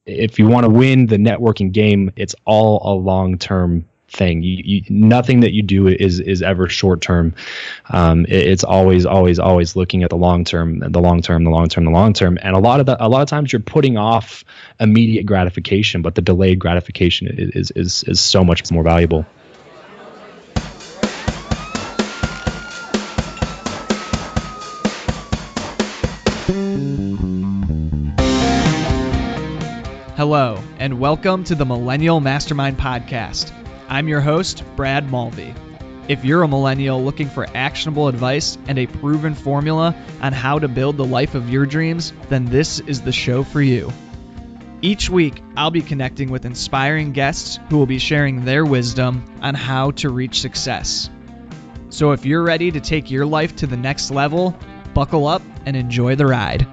if you want to win the networking game, it's all a long-term thing. Nothing that you do is ever short-term. It's always looking at the long term, and a lot of times you're putting off immediate gratification, but the delayed gratification is so much more valuable. Hello, and welcome to the Millennial Mastermind Podcast. I'm your host, Brad Mulvey. If you're a millennial looking for actionable advice and a proven formula on how to build the life of your dreams, then this is the show for you. Each week, I'll be connecting with inspiring guests who will be sharing their wisdom on how to reach success. So if you're ready to take your life to the next level, buckle up and enjoy the ride.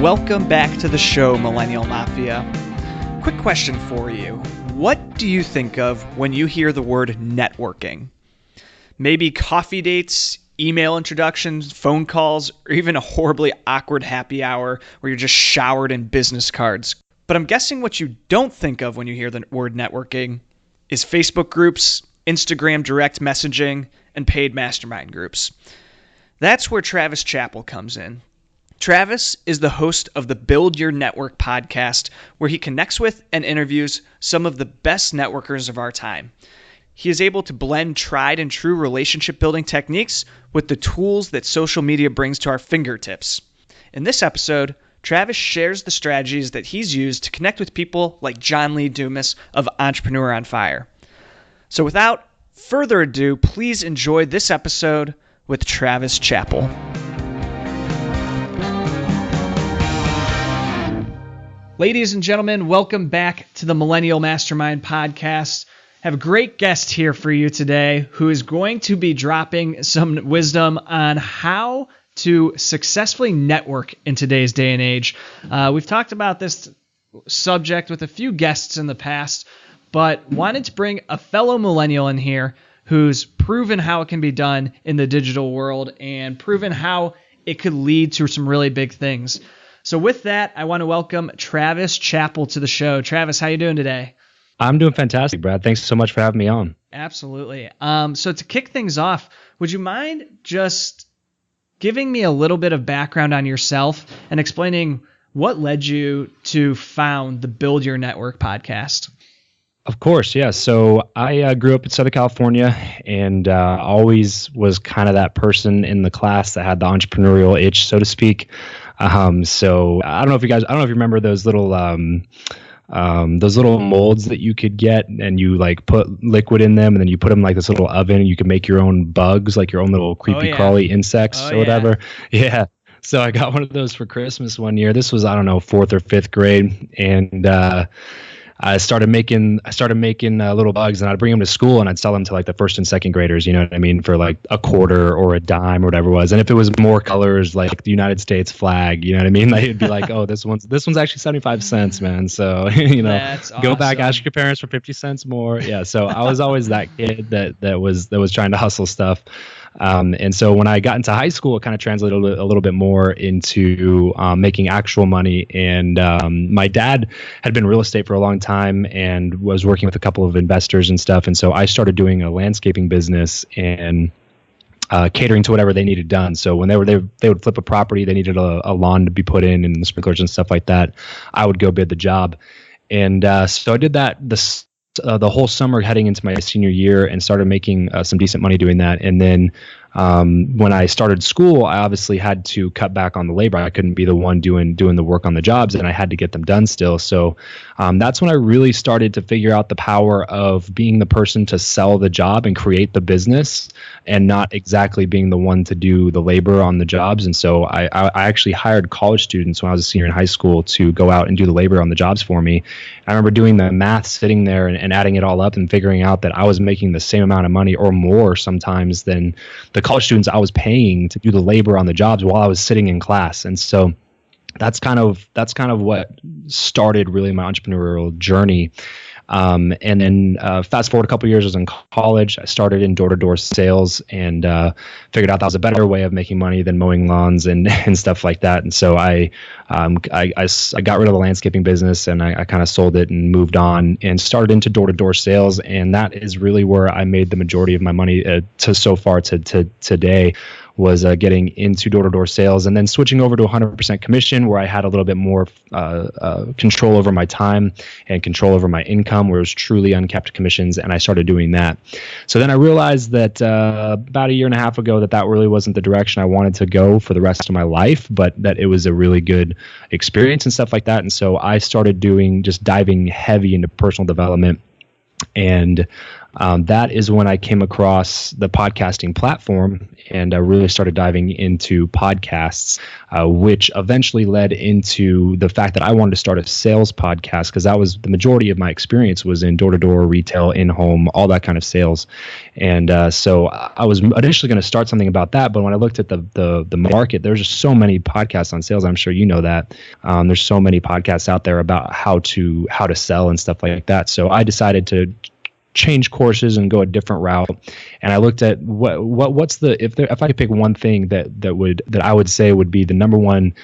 Welcome back to the show, Millennial Mafia. Quick question for you. What do you think of when you hear the word networking? Maybe coffee dates, email introductions, phone calls, or even a horribly awkward happy hour where you're just showered in business cards. But I'm guessing what you don't think of when you hear the word networking is Facebook groups, Instagram direct messaging, and paid mastermind groups. That's where Travis Chappell comes in. Travis is the host of the Build Your Network podcast, where he connects with and interviews some of the best networkers of our time. He is able to blend tried and true relationship building techniques with the tools that social media brings to our fingertips. In this episode, Travis shares the strategies that he's used to connect with people like John Lee Dumas of Entrepreneur on Fire. So without further ado, please enjoy this episode with Travis Chappell. Ladies and gentlemen, welcome back to the Millennial Mastermind Podcast. I have a great guest here for you today who is going to be dropping some wisdom on how to successfully network in today's day and age. We've talked about this subject with a few guests in the past, but wanted to bring a fellow millennial in here who's proven how it can be done in the digital world and proven how it could lead to some really big things. So with that, I want to welcome Travis Chappell to the show. Travis, how you doing today? I'm doing fantastic, Brad. Thanks so much for having me on. Absolutely. So to kick things off, would you mind just giving me a little bit of background on yourself and explaining what led you to found the Build Your Network podcast? Of course, yeah. So I grew up in Southern California and always was kind of that person in the class that had the entrepreneurial itch, so to speak. So I don't know if you remember those little molds that you could get and you like put liquid in them and then you put them like this little oven and you could make your own bugs, like your own little creepy crawly insects or whatever. Yeah. So I got one of those for Christmas one year. This was, I don't know, 4th or 5th grade. And, I started making little bugs and I'd bring them to school and I'd sell them to like the 1st and 2nd graders, you know what I mean, for like a quarter or a dime or whatever it was. And if it was more colors like the United States flag, you know what I mean, like, it'd be like, oh, this one's actually 75 cents, man. So, you know, that's go awesome. back, ask your parents for 50 cents more. Yeah. So I was always that kid that was trying to hustle stuff. And so when I got into high school, it kind of translated a little bit more into making actual money. And my dad had been in real estate for a long time and was working with a couple of investors and stuff. And so I started doing a landscaping business and catering to whatever they needed done. So when they would flip a property, they needed a lawn to be put in and the sprinklers and stuff like that. I would go bid the job. And so I did that the whole summer heading into my senior year and started making some decent money doing that. And then when I started school, I obviously had to cut back on the labor. I couldn't be the one doing the work on the jobs, and I had to get them done still. So that's when I really started to figure out the power of being the person to sell the job and create the business and not exactly being the one to do the labor on the jobs. And so I actually hired college students when I was a senior in high school to go out and do the labor on the jobs for me. I remember doing the math, sitting there and adding it all up and figuring out that I was making the same amount of money or more sometimes than the college students I was paying to do the labor on the jobs while I was sitting in class. And so that's kind of what started really my entrepreneurial journey. And then fast forward a couple years, I was in college. I started in door-to-door sales and figured out that was a better way of making money than mowing lawns and, and stuff like that. And so I got rid of the landscaping business, and I kind of sold it and moved on and started into door-to-door sales. And that is really where I made the majority of my money to so far to today, was getting into door-to-door sales and then switching over to 100% commission, where I had a little bit more control over my time and control over my income, where it was truly uncapped commissions, and I started doing that. So then I realized that about a year and a half ago that really wasn't the direction I wanted to go for the rest of my life, but that it was a really good experience and stuff like that. And so I started diving heavy into personal development. And that is when I came across the podcasting platform, and I really started diving into podcasts, which eventually led into the fact that I wanted to start a sales podcast, because that was the majority of my experience was in door-to-door, retail, in-home, all that kind of sales. And so I was initially going to start something about that, but when I looked at the market, there's just so many podcasts on sales. I'm sure you know that. There's so many podcasts out there about how to sell and stuff like that. So I decided to change courses and go a different route. And I looked at what's if I could pick one thing that I would say would be the number one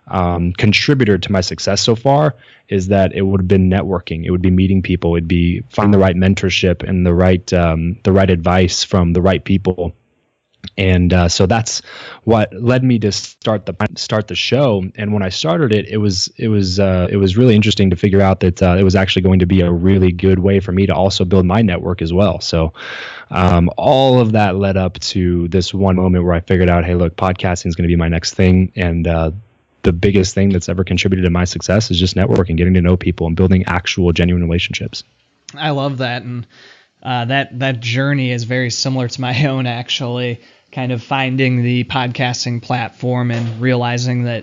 contributor to my success so far, is that it would have been networking. It would be meeting people. It would be finding the right mentorship and the right advice from the right people. And so that's what led me to start the show. And when I started it, it was really interesting to figure out that it was actually going to be a really good way for me to also build my network as well. So all of that led up to this one moment where I figured out, hey, look, podcasting is going to be my next thing. And the biggest thing that's ever contributed to my success is just networking, getting to know people, and building actual genuine relationships. I love that. And that journey is very similar to my own, actually, kind of finding the podcasting platform and realizing that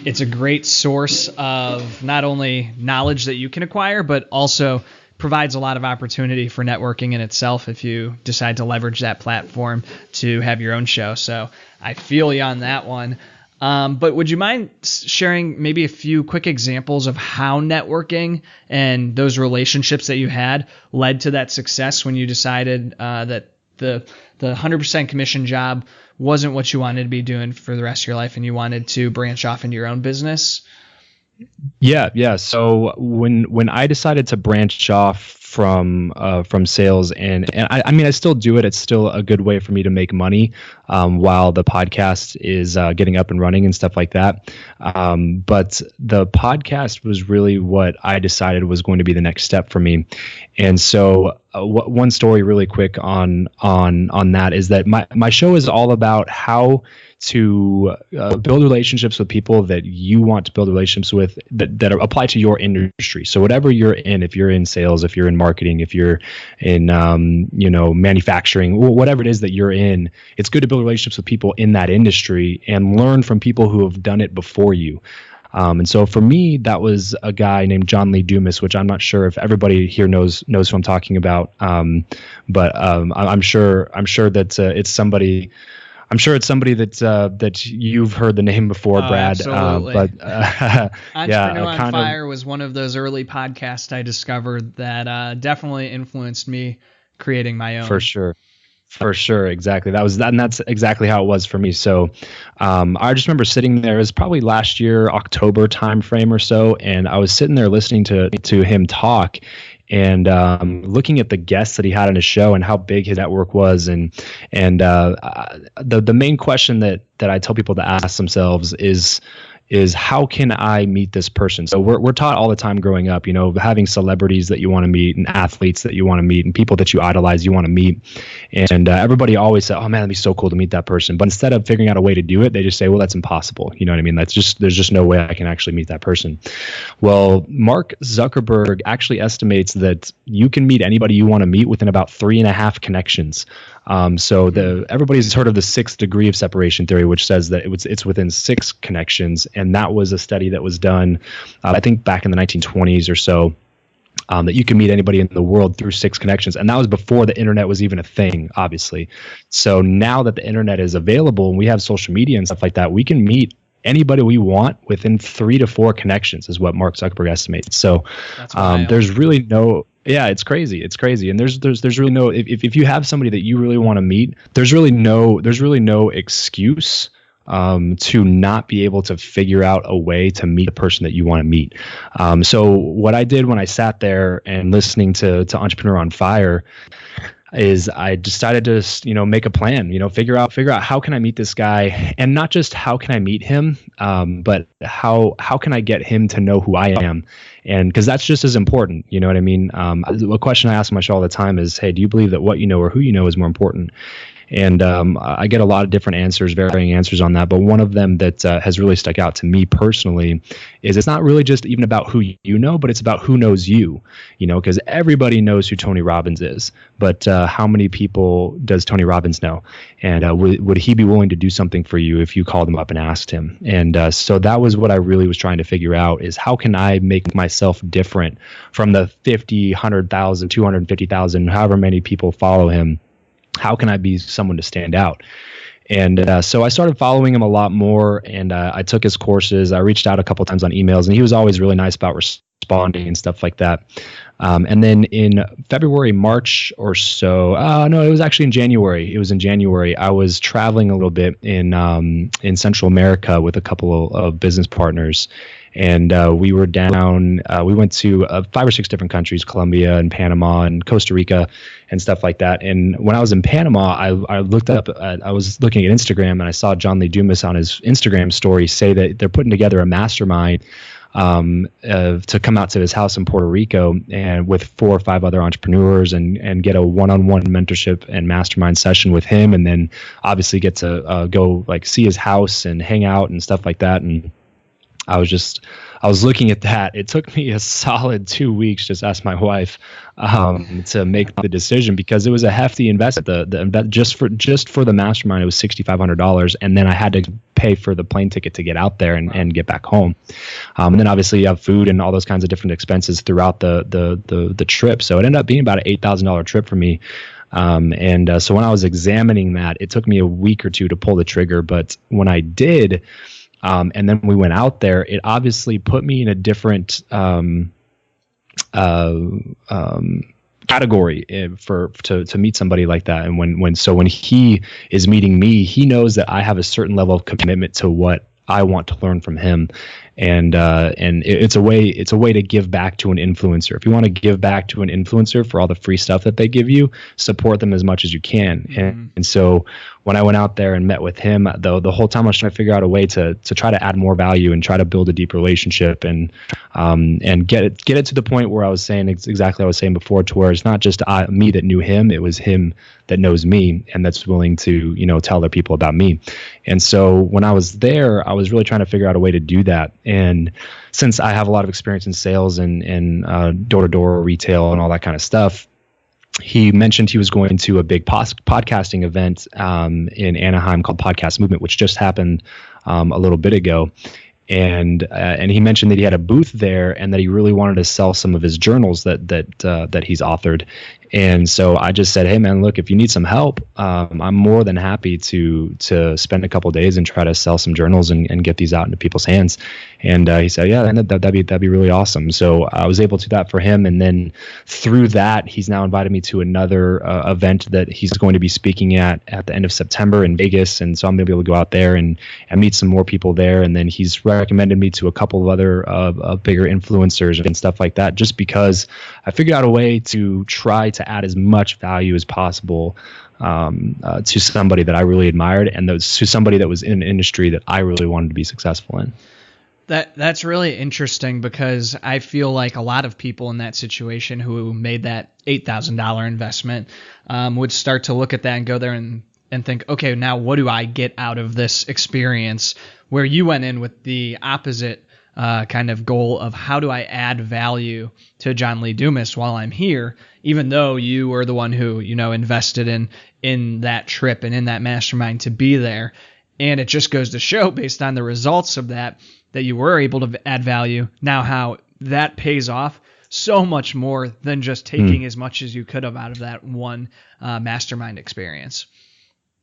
it's a great source of not only knowledge that you can acquire, but also provides a lot of opportunity for networking in itself if you decide to leverage that platform to have your own show. So I feel you on that one. But would you mind sharing maybe a few quick examples of how networking and those relationships that you had led to that success when you decided that the 100% commission job wasn't what you wanted to be doing for the rest of your life and you wanted to branch off into your own business? Yeah. So when I decided to branch off from sales, and I mean, I still do it. It's still a good way for me to make money while the podcast is getting up and running and stuff like that. But the podcast was really what I decided was going to be the next step for me. And so one story really quick on that is that my show is all about how to build relationships with people that you want to build relationships with that apply to your industry. So whatever you're in, if you're in sales, if you're in marketing, if you're in manufacturing, whatever it is that you're in, it's good to build relationships with people in that industry and learn from people who have done it before you. And so for me, that was a guy named John Lee Dumas, which I'm not sure if everybody here knows who I'm talking about. But I'm sure that it's somebody. I'm sure it's somebody that you've heard the name before, Brad. Absolutely. Entrepreneur on Fire was one of those early podcasts I discovered that definitely influenced me creating my own. For sure, exactly. And that's exactly how it was for me. So I just remember sitting there. It was probably last year, October timeframe or so, and I was sitting there listening to him talk. And looking at the guests that he had on his show and how big his network was, and the main question that I tell people to ask themselves is how can I meet this person? So we're taught all the time growing up, having celebrities that you want to meet and athletes that you want to meet and people that you idolize you want to meet. And everybody always said, oh man, that'd be so cool to meet that person. But instead of figuring out a way to do it, they just say, well, that's impossible. You know what I mean? There's just no way I can actually meet that person. Well, Mark Zuckerberg actually estimates that you can meet anybody you want to meet within about 3.5 connections. So everybody's heard of the 6th degree of separation theory, which says that it's within 6 connections. And that was a study that was done, I think back in the 1920s or so, that you can meet anybody in the world through 6 connections. And that was before the internet was even a thing, obviously. So now that the internet is available and we have social media and stuff like that, we can meet anybody we want within 3 to 4 connections is what Mark Zuckerberg estimates. So there's really Yeah, it's crazy. It's crazy. And there's really no, if you have somebody that you really want to meet, there's really no excuse to not be able to figure out a way to meet the person that you want to meet. So what I did when I sat there and listening to Entrepreneur on Fire is I decided to make a plan, figure out how can I meet this guy, and not just how can I meet him, but how can I get him to know who I am, and because that's just as important, you know what I mean. A question I ask myself all the time is, hey, do you believe that what you know or who you know is more important? And I get a lot of different answers, varying answers on that. But one of them that has really stuck out to me personally is it's not really just even about who you know, but it's about who knows you, because everybody knows who Tony Robbins is. But how many people does Tony Robbins know? And would he be willing to do something for you if you called him up and asked him? And so that was what I really was trying to figure out, is how can I make myself different from the 50, 100,000, 250,000, however many people follow him. How can I be someone to stand out? And so I started following him a lot more, and I took his courses. I reached out a couple times on emails, and he was always really nice about responding and stuff like that. And then in February, March or so, no, it was actually in January. It was in January. I was traveling a little bit in Central America with a couple of business partners. And we were down, we went to 5 or 6 different countries, Colombia and Panama and Costa Rica and stuff like that. And when I was in Panama, I looked up, I was looking at Instagram, and I saw John Lee Dumas on his Instagram story say that they're putting together a mastermind to come out to his house in Puerto Rico and with 4 or 5 other entrepreneurs and get a one-on-one mentorship and mastermind session with him. And then obviously get to go like see his house and hang out and stuff like that. And I was looking at that. It took me a solid 2 weeks, just ask my wife, to make the decision, because it was a hefty investment. Just for the mastermind, it was $6,500, and then I had to pay for the plane ticket to get out there and get back home. And then obviously you have food and all those kinds of different expenses throughout the trip. So it ended up being about an $8,000 trip for me. So when I was examining that, it took me a week or two to pull the trigger. But when I did, and then we went out there, it obviously put me in a different category to meet somebody like that. And when he is meeting me, he knows that I have a certain level of commitment to what I want to learn from him. And it's a way to give back to an influencer. If you want to give back to an influencer for all the free stuff that they give you, support them as much as you can. Mm-hmm. And so when I went out there and met with him, though, the whole time I was trying to figure out a way to try to add more value and try to build a deep relationship and get it to the point where I was saying exactly what I was saying before, to where it's not just me that knew him, it was him that knows me and that's willing to, tell other people about me. And so when I was there, I was really trying to figure out a way to do that. And since I have a lot of experience in sales and door-to-door retail and all that kind of stuff, he mentioned he was going to a big podcasting event in Anaheim called Podcast Movement, which just happened a little bit ago. And he mentioned that he had a booth there and that he really wanted to sell some of his journals that he's authored. And so I just said, hey man, look, if you need some help, I'm more than happy to spend a couple of days and try to sell some journals and get these out into people's hands. And he said, yeah, that'd be really awesome. So I was able to do that for him. And then through that, he's now invited me to another event that he's going to be speaking at the end of September in Vegas. And so I'm going to be able to go out there and meet some more people there. And then he's recommended me to a couple of other bigger influencers and stuff like that, just because I figured out a way to try to add as much value as possible to somebody that I really admired and to somebody that was in an industry that I really wanted to be successful in. That's really interesting, because I feel like a lot of people in that situation who made that $8,000 investment would start to look at that and go there and think, okay, now what do I get out of this experience? Where you went in with the opposite kind of goal of how do I add value to John Lee Dumas while I'm here, even though you were the one who, invested in that trip and in that mastermind to be there. And it just goes to show, based on the results of that you were able to add value. Now how that pays off so much more than just taking as much as you could have out of that one mastermind experience.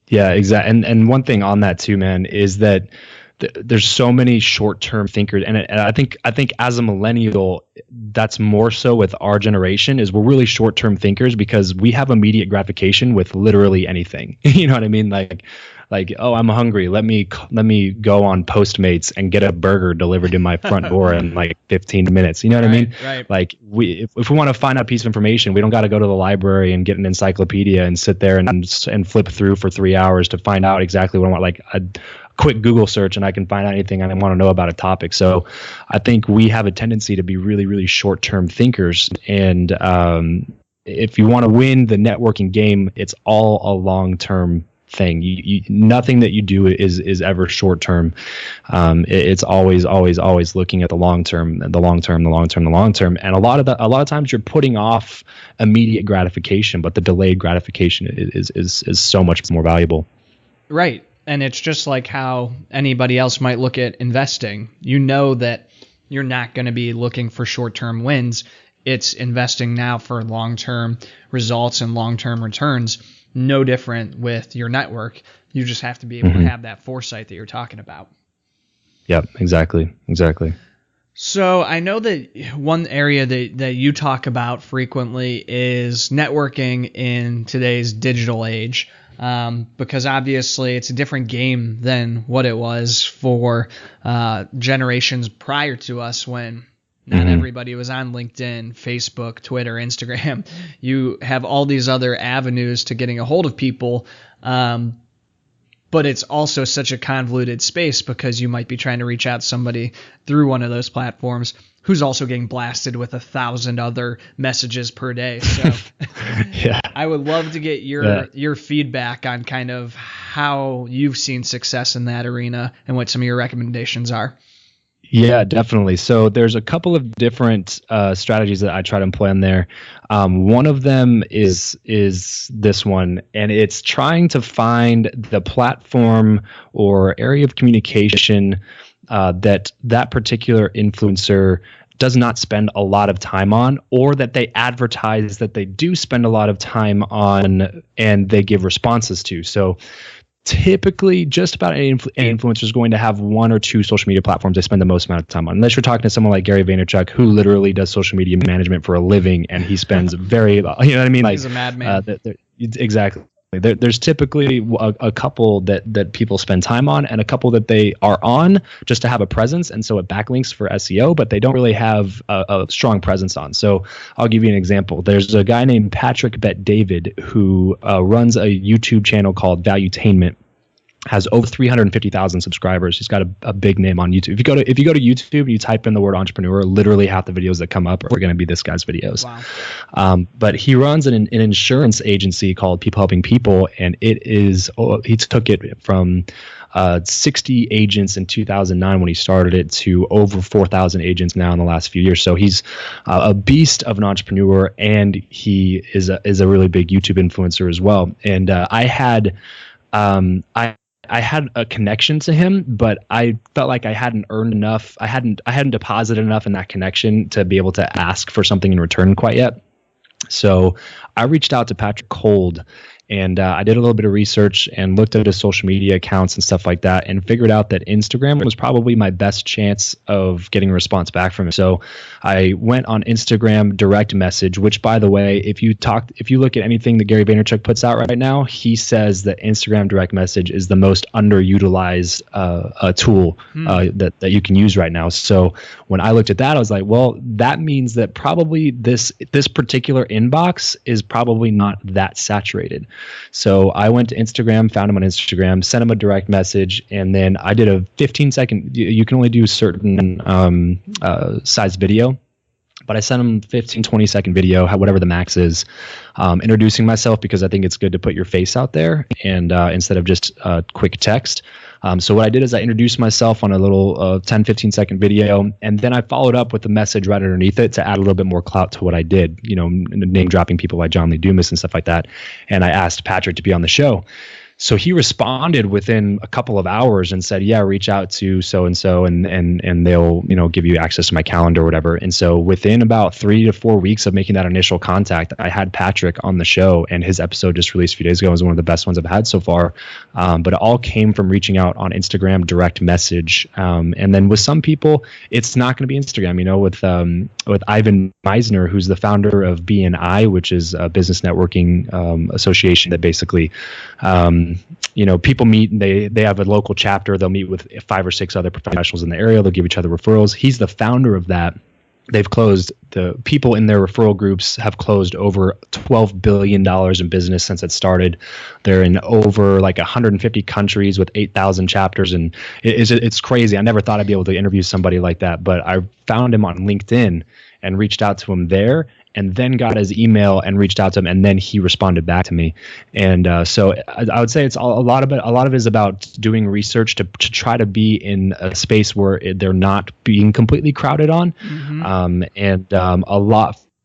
Yeah, exactly. And one thing on that too, man, is that there's so many short-term thinkers, and I think as a millennial, that's more so with our generation, is we're really short-term thinkers because we have immediate gratification with literally anything. You know what I mean? Like, oh, I'm hungry. Let me go on Postmates and get a burger delivered to my front door in like 15 minutes. You know what I mean? Right. Like if we want to find out a piece of information, we don't got to go to the library and get an encyclopedia and sit there and flip through for 3 hours to find out exactly what I want. Like a quick Google search and I can find out anything I want to know about a topic. So I think we have a tendency to be really, really short-term thinkers. And if you want to win the networking game, it's all a long-term thing. Nothing that you do is ever short term. It's always looking at the long term, and a lot of times you're putting off immediate gratification, but the delayed gratification is so much more valuable. Right. And it's just like how anybody else might look at investing. You know that you're not going to be looking for short-term wins. It's investing now for long-term results and long-term returns. No different with your network. You just have to be able to have that foresight that you're talking about. Yep, exactly. So I know that one area that you talk about frequently is networking in today's digital age, because obviously it's a different game than what it was for generations prior to us, when not everybody was on LinkedIn, Facebook, Twitter, Instagram. You have all these other avenues to getting a hold of people, but it's also such a convoluted space because you might be trying to reach out to somebody through one of those platforms who's also getting blasted with 1,000 other messages per day. So yeah. I would love to get your feedback on kind of how you've seen success in that arena and what some of your recommendations are. Yeah, definitely. So there's a couple of different strategies that I try to employ on there. One of them is this one, and it's trying to find the platform or area of communication that particular influencer does not spend a lot of time on, or that they advertise that they do spend a lot of time on and they give responses to. So typically, just about any influencer is going to have one or two social media platforms they spend the most amount of time on. Unless you're talking to someone like Gary Vaynerchuk, who literally does social media management for a living, and he spends you know what I mean? Like, he's a madman. Exactly. There's typically a couple that people spend time on, and a couple that they are on just to have a presence, and so it backlinks for SEO, but they don't really have a strong presence on. So I'll give you an example. There's a guy named Patrick Bet-David who runs a YouTube channel called Valuetainment. Has over 350,000 subscribers. He's got a big name on YouTube. If you go to YouTube and you type in the word entrepreneur, literally half the videos that come up are going to be this guy's videos. Wow. But he runs an insurance agency called People Helping People, and he took it from 60 agents in 2009 when he started it to over 4,000 agents now in the last few years. So he's a beast of an entrepreneur, and he is a really big YouTube influencer as well. And I had a connection to him, but I felt like I hadn't earned enough. I hadn't deposited enough in that connection to be able to ask for something in return quite yet. So I reached out to Patrick cold, and I did a little bit of research and looked at his social media accounts and stuff like that, and figured out that Instagram was probably my best chance of getting a response back from him. So I went on Instagram direct message, which, by the way, if you look at anything that Gary Vaynerchuk puts out right now, he says that Instagram direct message is the most underutilized tool that you can use right now. So when I looked at that, I was like, well, that means that probably this particular inbox is probably not that saturated. So I went to Instagram, found him on Instagram, sent him a direct message, and then I did a 15-second. You can only do certain size video, but I sent him 15, 20-second video, whatever the max is, introducing myself, because I think it's good to put your face out there and instead of just quick text. So what I did is I introduced myself on a little 10, 15-second video, and then I followed up with a message right underneath it to add a little bit more clout to what I did, name dropping people like John Lee Dumas and stuff like that. And I asked Patrick to be on the show. So he responded within a couple of hours and said, yeah, reach out to so-and-so and they'll, give you access to my calendar or whatever. And so within about 3 to 4 weeks of making that initial contact, I had Patrick on the show, and his episode just released a few days ago. It was one of the best ones I've had so far. But it all came from reaching out on Instagram, direct message. And then with some people, it's not going to be Instagram, with Ivan Meisner, who's the founder of BNI, which is a business networking association that basically, people meet and they have a local chapter. They'll meet with 5 or 6 other professionals in the area. They'll give each other referrals. He's the founder of that. They've closed, the people in their referral groups have closed over $12 billion in business since it started. They're in over like 150 countries with 8,000 chapters. And it's crazy. I never thought I'd be able to interview somebody like that, but I found him on LinkedIn and reached out to him there, and then got his email and reached out to him, and then he responded back to me. And so I would say it's a lot of it is about doing research to try to be in a space where they're not being completely crowded on.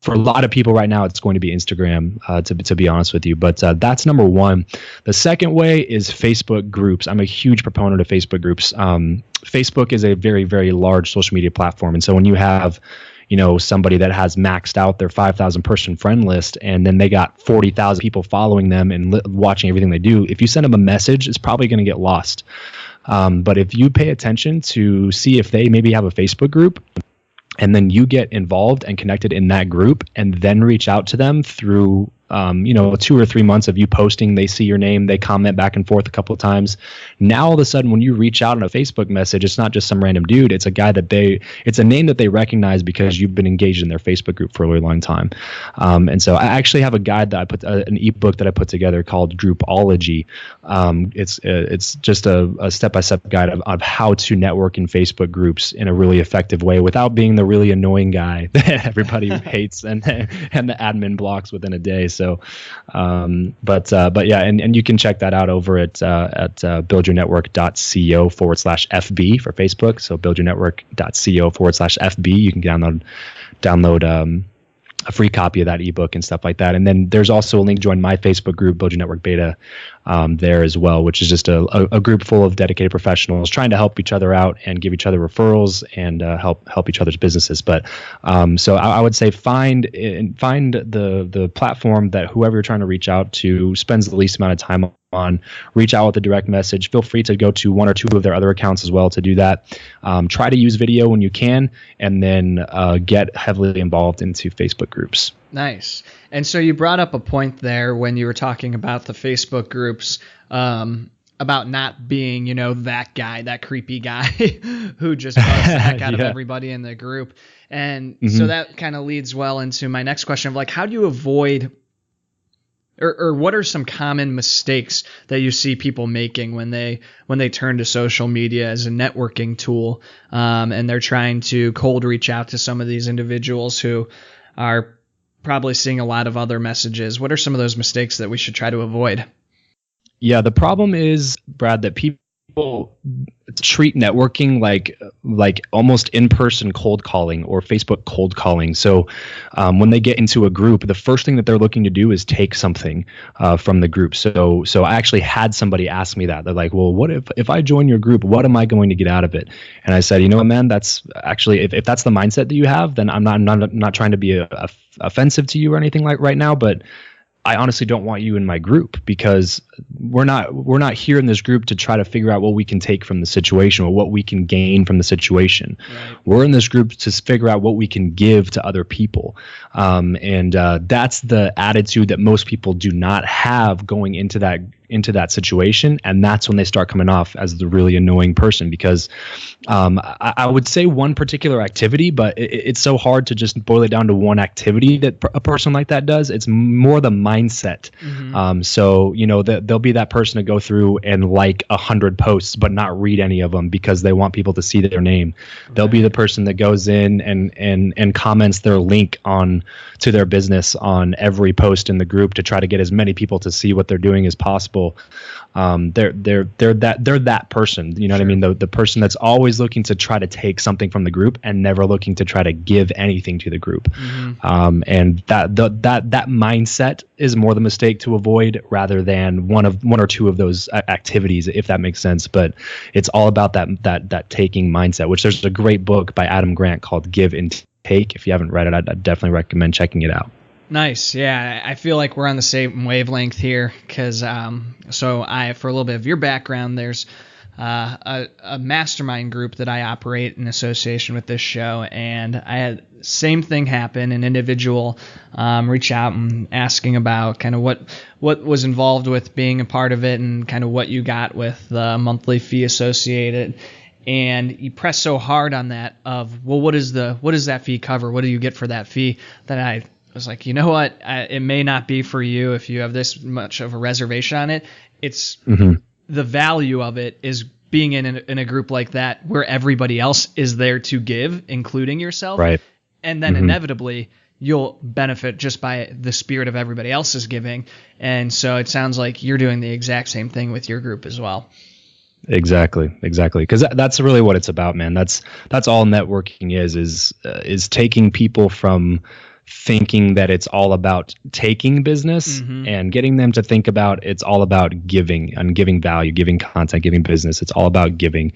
For a lot of people right now, it's going to be Instagram, to be honest with you. But that's number one. The second way is Facebook groups. I'm a huge proponent of Facebook groups. Facebook is a very, very large social media platform. And so when you have somebody that has maxed out their 5,000 person friend list, and then they got 40,000 people following them and watching everything they do, if you send them a message, it's probably going to get lost. But if you pay attention to see if they maybe have a Facebook group, and then you get involved and connected in that group, and then reach out to them through 2 or 3 months of you posting, they see your name, they comment back and forth a couple of times. Now, all of a sudden, when you reach out on a Facebook message, it's not just some random dude. It's a guy it's a name that they recognize because you've been engaged in their Facebook group for a really long time. And so I actually have a guide that I put, an ebook that I put together called Groupology. It's just a step-by-step guide of how to network in Facebook groups in a really effective way without being the really annoying guy that everybody hates and the admin blocks within a day. So, but yeah, and you can check that out over at buildyournetwork.co/FB for Facebook. So buildyournetwork.co/FB. You can download a free copy of that ebook and stuff like that. And then there's also a link, join my Facebook group, Build Your Network Beta, there as well, which is just a group full of dedicated professionals trying to help each other out and give each other referrals and help each other's businesses. But so I would say find the platform that whoever you're trying to reach out to spends the least amount of time on. Reach out with a direct message. Feel free to go to 1 or 2 of their other accounts as well to do that. Try to use video when you can, and then get heavily involved into Facebook groups. Nice. And so you brought up a point there when you were talking about the Facebook groups, about not being, that guy, that creepy guy who just bugs the heck out of everybody in the group. And so that kind of leads well into my next question of like, how do you avoid, or what are some common mistakes that you see people making when they turn to social media as a networking tool, and they're trying to cold reach out to some of these individuals who are probably seeing a lot of other messages? What are some of those mistakes that we should try to avoid? Yeah, the problem is, Brad, that people treat networking like almost in-person cold calling or Facebook cold calling. So when they get into a group, the first thing that they're looking to do is take something from the group. So I actually had somebody ask me that. They're like, well, what if I join your group, what am I going to get out of it? And I said, you know what, man, that's actually, if that's the mindset that you have, then I'm not trying to be offensive to you or anything like right now, but I honestly don't want you in my group, because we're not here in this group to try to figure out what we can take from the situation or what we can gain from the situation. Right. We're in this group to figure out what we can give to other people. And that's the attitude that most people do not have going into that situation. And that's when they start coming off as the really annoying person, because I would say one particular activity, but it's so hard to just boil it down to one activity that a person like that does. It's more the mindset. So, there'll be that person to go through and like 100 posts, but not read any of them because they want people to see their name. Right. There'll be the person that goes in and comments their link to their business on every post in the group to try to get as many people to see what they're doing as possible. people, they're that person. You know what I mean? The person that's always looking to try to take something from the group and never looking to try to give anything to the group. And that mindset is more the mistake to avoid, rather than one or two of those activities, if that makes sense. But it's all about that taking mindset, which there's a great book by Adam Grant called Give and Take. If you haven't read it, I'd definitely recommend checking it out. Nice. Yeah, I feel like we're on the same wavelength here, because for a little bit of your background, there's a mastermind group that I operate in association with this show, and I had the same thing happen. An individual reach out and asking about kind of what was involved with being a part of it, and kind of what you got with the monthly fee associated. And you press so hard on that of, well, what does that fee cover? What do you get for that fee? That I was like, you know what? It may not be for you if you have this much of a reservation on it. It's the value of it is being in a group like that where everybody else is there to give, including yourself. Right. And then inevitably you'll benefit just by the spirit of everybody else's giving. And so it sounds like you're doing the exact same thing with your group as well. Exactly. Because that's really what it's about, man. That's all networking is taking people from thinking that it's all about taking business and getting them to think about it's all about giving and giving value, giving content, giving business. It's all about giving.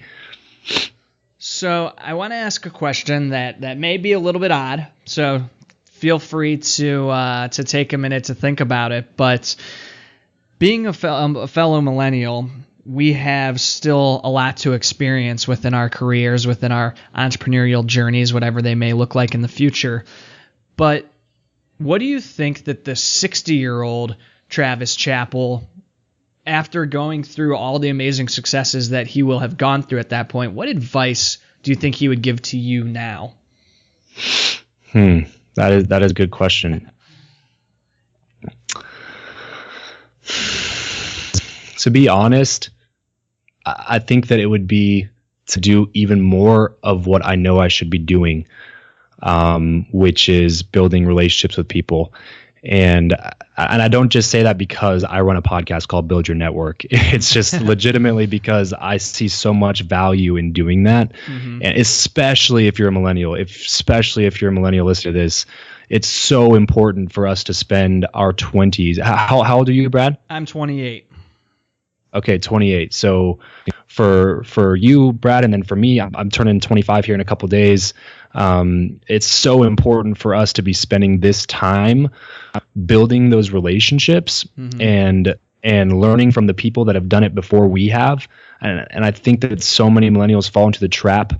So I want to ask a question that may be a little bit odd. So feel free to take a minute to think about it. But being a fellow millennial, we have still a lot to experience within our careers, within our entrepreneurial journeys, whatever they may look like in the future. But what do you think that the 60-year-old Travis Chappell, after going through all the amazing successes that he will have gone through at that point, what advice do you think he would give to you now? That is a good question. To be honest, I think that it would be to do even more of what I know I should be doing, which is building relationships with people. And I don't just say that because I run a podcast called Build Your Network. It's just legitimately because I see so much value in doing that. And especially if you're a millennial, especially if you're a millennial listening to this, it's so important for us to spend our 20s. How old are you, Brad? I'm 28. Okay, 28. So for you, Brad, and then for me, I'm turning 25 here in a couple days. It's so important for us to be spending this time building those relationships and learning from the people that have done it before we have. And I think that so many millennials fall into the trap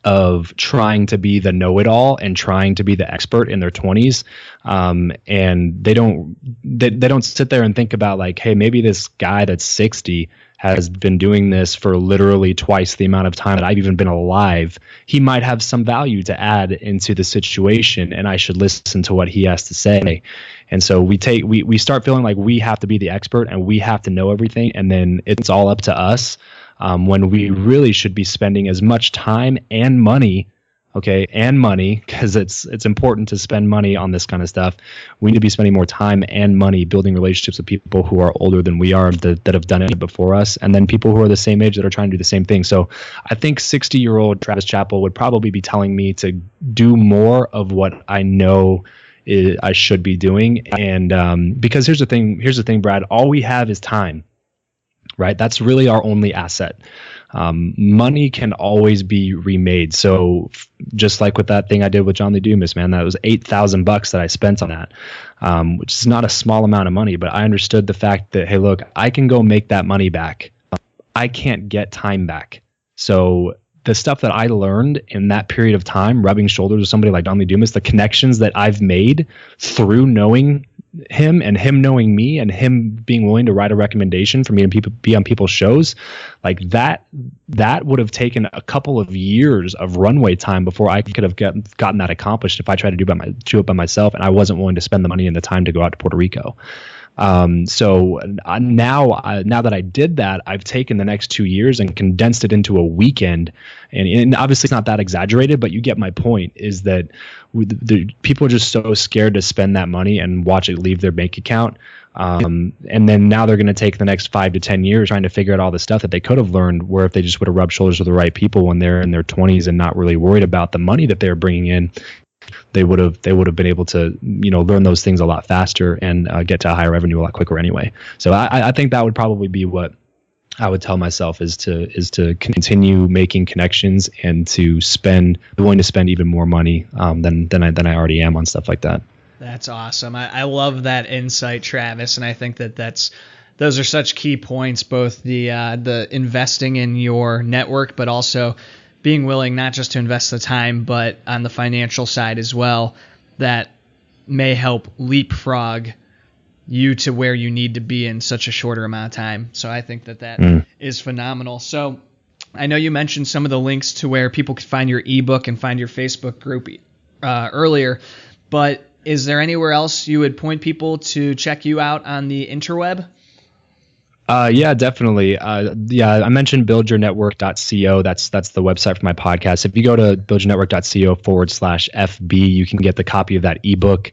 of trying to be the know-it-all and trying to be the expert in their 20s. And they don't sit there and think about like, hey, maybe this guy that's 60 has been doing this for literally twice the amount of time that I've even been alive. He might have some value to add into the situation, and I should listen to what he has to say. And so we start feeling like we have to be the expert and we have to know everything, and then it's all up to us. When we really should be spending as much time and money, because it's important to spend money on this kind of stuff. We need to be spending more time and money building relationships with people who are older than we are that have done it before us, and then people who are the same age that are trying to do the same thing. So I think 60-year-old Travis Chappell would probably be telling me to do more of what I know I should be doing. And because here's the thing, Brad, all we have is time. Right? That's really our only asset. Money can always be remade. So just like with that thing I did with John Lee Dumas, man, that was $8,000 that I spent on that, which is not a small amount of money, but I understood the fact that, hey, look, I can go make that money back. I can't get time back. So the stuff that I learned in that period of time, rubbing shoulders with somebody like John Lee Dumas, the connections that I've made through knowing him and him knowing me and him being willing to write a recommendation for me to be on people's shows, like that would have taken a couple of years of runway time before I could have gotten that accomplished if I tried to do it by myself and I wasn't willing to spend the money and the time to go out to Puerto Rico. So now that I did that, I've taken the next 2 years and condensed it into a weekend, and obviously it's not that exaggerated, but you get my point, is that the people are just so scared to spend that money and watch it leave their bank account. And then now they're going to take the next 5 to 10 years trying to figure out all the stuff that they could have learned, where if they just would have rubbed shoulders with the right people when they're in their 20s and not really worried about the money that they're bringing in, they would have been able to, learn those things a lot faster and get to a higher revenue a lot quicker anyway. So I think that would probably be what I would tell myself, is to continue making connections and to be willing to spend even more money than I already am on stuff like that. That's awesome. I love that insight, Travis, and I think those are such key points, both the investing in your network, but also being willing not just to invest the time, but on the financial side as well, that may help leapfrog you to where you need to be in such a shorter amount of time. So I think that is phenomenal. So I know you mentioned some of the links to where people could find your ebook and find your Facebook group earlier, but is there anywhere else you would point people to check you out on the interweb? Yeah, definitely. I mentioned buildyournetwork.co. That's the website for my podcast. If you go to buildyournetwork.co/FB, you can get the copy of that ebook,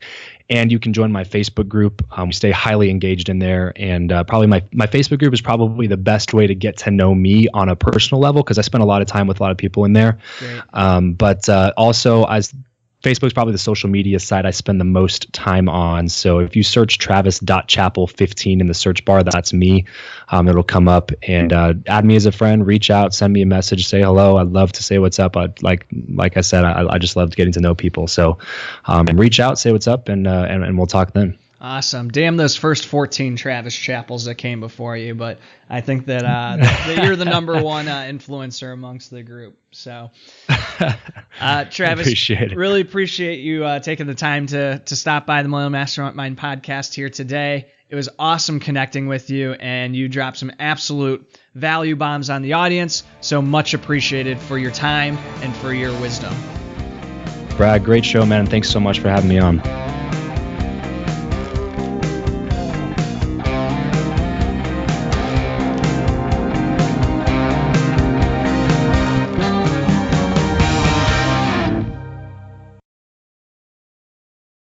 and you can join my Facebook group. We stay highly engaged in there, and probably my Facebook group is probably the best way to get to know me on a personal level, because I spend a lot of time with a lot of people in there. But also, as Facebook's probably the social media site I spend the most time on. So if you search Travis.Chappell15 in the search bar, that's me. It'll come up, and add me as a friend, reach out, send me a message, say hello. I'd love to say what's up. Like I said, I just love getting to know people. So and reach out, say what's up, and we'll talk then. Awesome. Damn those first 14 Travis Chappells that came before you, but I think that you're the number one influencer amongst the group. So, Travis, really appreciate you taking the time to stop by the Millennial Mastermind podcast here today. It was awesome connecting with you, and you dropped some absolute value bombs on the audience. So much appreciated for your time and for your wisdom. Brad, great show, man. Thanks so much for having me on.